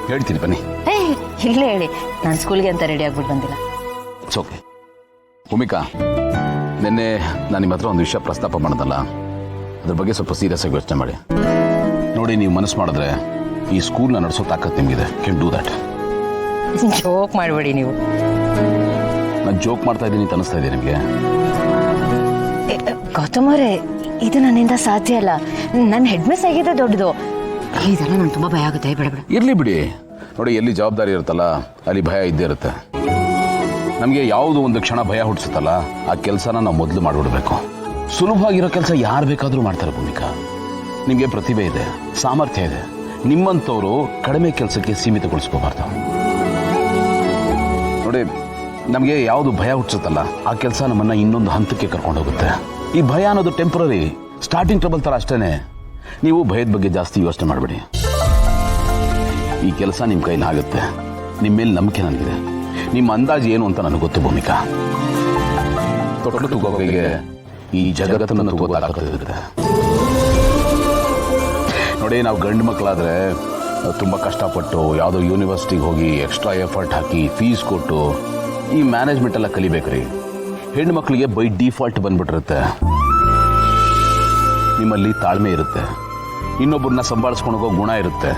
ಹೇಳ್ತೀನಿ ಬನ್ನಿ. ಇಲ್ಲೇ ಹೇಳಿ, ನಾನು ಸ್ಕೂಲ್ಗೆ ಅಂತ ರೆಡಿ ಆಗ್ಬಿಟ್ಟು ಬಂದಿಲ್ಲ. It's okay. ಭೂಮಿಕಾ, ನಿನ್ನೆ ನಾನು ನಿಮ್ಮ ಹತ್ರ ಒಂದು ವಿಷಯ ಪ್ರಸ್ತಾಪ ಮಾಡೋದಲ್ಲ, ಅದ್ರ ಬಗ್ಗೆ ಸ್ವಲ್ಪ ಸೀರಿಯಸ್ ಆಗಿ ಯೋಚನೆ ಮಾಡಿ. ನೋಡಿ, ನೀವು ಮನಸ್ಸು ಮಾಡಿದ್ರೆ ಈ ಸ್ಕೂಲ್ನ ನಡೆಸೋ ತಾಕತ್ತು ನಿಮಗಿದೆ. Can do that. ಜೋಕ್ ಮಾಡಬೇಡಿ ನೀವು. ನಾನು ಜೋಕ್ ಮಾಡ್ತಾ ಇದ್ದೀನಿ ಅಂತ ಅನಿಸ್ತಾ ಇದೆ ನಿಮಗೆ? ಗೌತಮ್ ಅವರೇ, ಇದು ನನ್ನಿಂದ ಸಾಧ್ಯ ಅಲ್ಲ. ನನ್ನ ಹೆಡ್ ಮಿಸ್ ಆಗಿದೆ ದೊಡ್ಡದು. ಇದೆಲ್ಲ ನಂಗೆ ತುಂಬ ಭಯ ಆಗುತ್ತೆ. ಬೇಡ ಬೇಡ, ಇರಲಿ ಬಿಡಿ. ನೋಡಿ, ಎಲ್ಲಿ ಜವಾಬ್ದಾರಿ ಇರುತ್ತಲ್ಲ ಅಲ್ಲಿ ಭಯ ಇದ್ದೇ ಇರುತ್ತೆ. ನಮಗೆ ಯಾವುದು ಒಂದು ಕ್ಷಣ ಭಯ ಹುಟ್ಟಿಸುತ್ತಲ್ಲ ಆ ಕೆಲಸನ ನಾವು ಮೊದಲು ಮಾಡಿಬಿಡ್ಬೇಕು. ಸುಲಭವಾಗಿರೋ ಕೆಲಸ ಯಾರು ಬೇಕಾದರೂ ಮಾಡ್ತಾರೆ ಭೂಮಿಕಾ. ನಿಮಗೆ ಪ್ರತಿಭೆ ಇದೆ, ಸಾಮರ್ಥ್ಯ ಇದೆ. ನಿಮ್ಮಂಥವ್ರು ಕಡಿಮೆ ಕೆಲಸಕ್ಕೆ ಸೀಮಿತಗೊಳಿಸ್ಕೋಬಾರ್ದು. ನೋಡಿ, ನಮಗೆ ಯಾವುದು ಭಯ ಹುಟ್ಟಿಸುತ್ತಲ್ಲ ಆ ಕೆಲಸ ನಮ್ಮನ್ನು ಇನ್ನೊಂದು ಹಂತಕ್ಕೆ ಕರ್ಕೊಂಡು ಹೋಗುತ್ತೆ. ಈ ಭಯ ಅನ್ನೋದು ಟೆಂಪ್ರರಿ, ಸ್ಟಾರ್ಟಿಂಗ್ ಟ್ರಬಲ್ ಥರ ಅಷ್ಟೇ. ನೀವು ಭಯದ ಬಗ್ಗೆ ಜಾಸ್ತಿ ಯೋಚನೆ ಮಾಡಬೇಡಿ. ಈ ಕೆಲಸ ನಿಮ್ಮ ಕೈಲಿ ಆಗುತ್ತೆ. ನಿಮ್ಮ ಮೇಲೆ ನಂಬಿಕೆ ನನಗಿದೆ. ನಿಮ್ಮ ಅಂದಾಜು ಏನು ಅಂತ ನನಗೆ ಗೊತ್ತು ಭೂಮಿಕಾ. ತೊಟ್ಟು ತಗೋಗೆ ಈ ಜಗತ್ತನ್ನು ತಗೋದಾಗುತ್ತೆ. ನೋಡಿ, ನಾವು ಗಂಡು ಮಕ್ಕಳಾದರೆ ತುಂಬ ಕಷ್ಟಪಟ್ಟು ಯಾವುದೋ ಯೂನಿವರ್ಸಿಟಿಗೆ ಹೋಗಿ ಎಕ್ಸ್ಟ್ರಾ ಎಫರ್ಟ್ ಹಾಕಿ ಫೀಸ್ ಕೊಟ್ಟು ಈ ಮ್ಯಾನೇಜ್ಮೆಂಟ್ ಎಲ್ಲ ಕಲಿಬೇಕ್ರಿ. ಹೆಣ್ಣು ಮಕ್ಕಳಿಗೆ ಬೈ ಡಿಫಾಲ್ಟ್ ಬಂದ್ಬಿಟ್ಟಿರುತ್ತೆ. ನಿಮ್ಮಲ್ಲಿ ತಾಳ್ಮೆ ಇರುತ್ತೆ, ಇನ್ನೊಬ್ಬರನ್ನ ಸಂಭಾಳಿಸ್ಕೊಂಡು ಹೋಗೋ ಗುಣ ಇರುತ್ತೆ.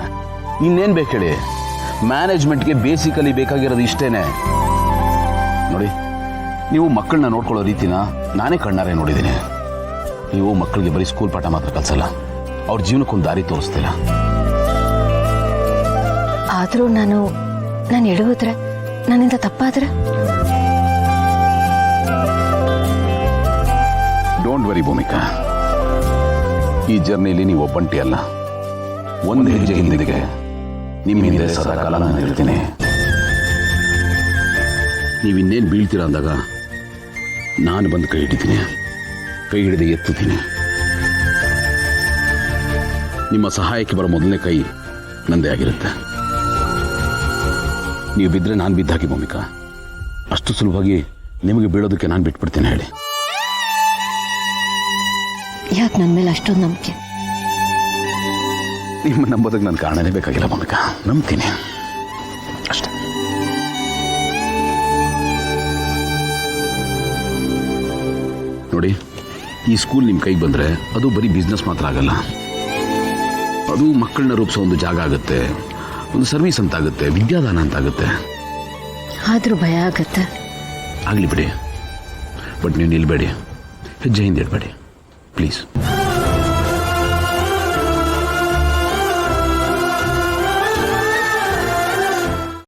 ಇನ್ನೇನು ಬೇಕು ಹೇಳಿ? ಮ್ಯಾನೇಜ್ಮೆಂಟ್ಗೆ ಬೇಸಿಕಲಿ ಬೇಕಾಗಿರೋದು ಇಷ್ಟೇನೆ. ನೋಡಿ, ನೀವು ಮಕ್ಕಳನ್ನ ನೋಡ್ಕೊಳ್ಳೋ ರೀತಿನ ನಾನೇ ಕಣ್ಣಾರೆ ನೋಡಿದ್ದೀನಿ. ನೀವು ಮಕ್ಕಳಿಗೆ ಬರೀ ಸ್ಕೂಲ್ ಪಾಠ ಮಾತ್ರ ಕಲಿಸಲ್ಲ, ಅವ್ರ ಜೀವನಕ್ಕೊಂದು ದಾರಿ ತೋರಿಸ್ತಿಲ್ಲ. ಆದರೂ ನಾನು ಎಡವಿದ್ರೆ, ನನ್ನಿಂದ ತಪ್ಪಾದ್ರೆ? ಡೋಂಟ್ ವರಿ ಭೂಮಿಕಾ, ಈ ಜರ್ನಿಲಿ ನೀವು ಒಬ್ಬಂಟಿ ಅಲ್ಲ. ಒಂದು ಹೆಜ್ಜೆ ಹಿಂದೆಗೆ ನಿಮ್ಮ ಹಿಂದೆ ಸದಾಕಾಲ ನಾನು ಇರ್ತೀನಿ. ನೀವು ಇನ್ನೇನು ಬೀಳ್ತೀರ ಅಂದಾಗ ನಾನು ಬಂದು ಕೈ ಹಿಡಿತೀನಿ, ಕೈ ಹಿಡಿದು ಎತ್ತುತ್ತೀನಿ. ನಿಮ್ಮ ಸಹಾಯಕ್ಕೆ ಬರೋ ಮೊದಲನೇ ಕೈ ನಂದೇ ಆಗಿರುತ್ತೆ. ನೀವು ಬಿದ್ದರೆ ನಾನು ಬಿದ್ದಾಕಿ ಭೂಮಿಕಾ. ಅಷ್ಟು ಸುಲಭವಾಗಿ ನಿಮಗೆ ಬೀಳೋದಕ್ಕೆ ನಾನು ಬಿಟ್ಬಿಡ್ತೀನಿ ಹೇಳಿ. ಯಾಕೆ ನನ್ನ ಮೇಲೆ ಅಷ್ಟೊಂದು ನಂಬಿಕೆ? ನಿಮ್ಮ ನಂಬೋದಕ್ಕೆ ನನ್ನ ಕಾರಣನೇ ಬೇಕಾಗಿಲ್ಲ ಭೂಮಿಕಾ. ನಂಬ್ತೀನಿ ಅಷ್ಟೇ. ನೋಡಿ, ಈ ಸ್ಕೂಲ್ ನಿಮ್ಮ ಕೈಗೆ ಬಂದರೆ ಅದು ಬರೀ ಬಿಸ್ನೆಸ್ ಮಾತ್ರ ಆಗಲ್ಲ. ಅದು ಮಕ್ಕಳನ್ನ ರೂಪಿಸೋ ಒಂದು ಜಾಗ ಆಗುತ್ತೆ, ಒಂದು ಸರ್ವಿಸ್ ಅಂತ ಆಗುತ್ತೆ, ವಿದ್ಯಾದಾನ ಅಂತ ಆಗುತ್ತೆ. ಆದರೂ ಭಯ ಆಗುತ್ತೆ. ಆಗಲಿ ಬಿಡಿ, ಬಟ್ ನೀವು ನಿಲ್ಬೇಡಿ, ಹೆಜ್ಜೆ ಹಿಂದೆ ಇಡಬೇಡಿ ಪ್ಲೀಸ್.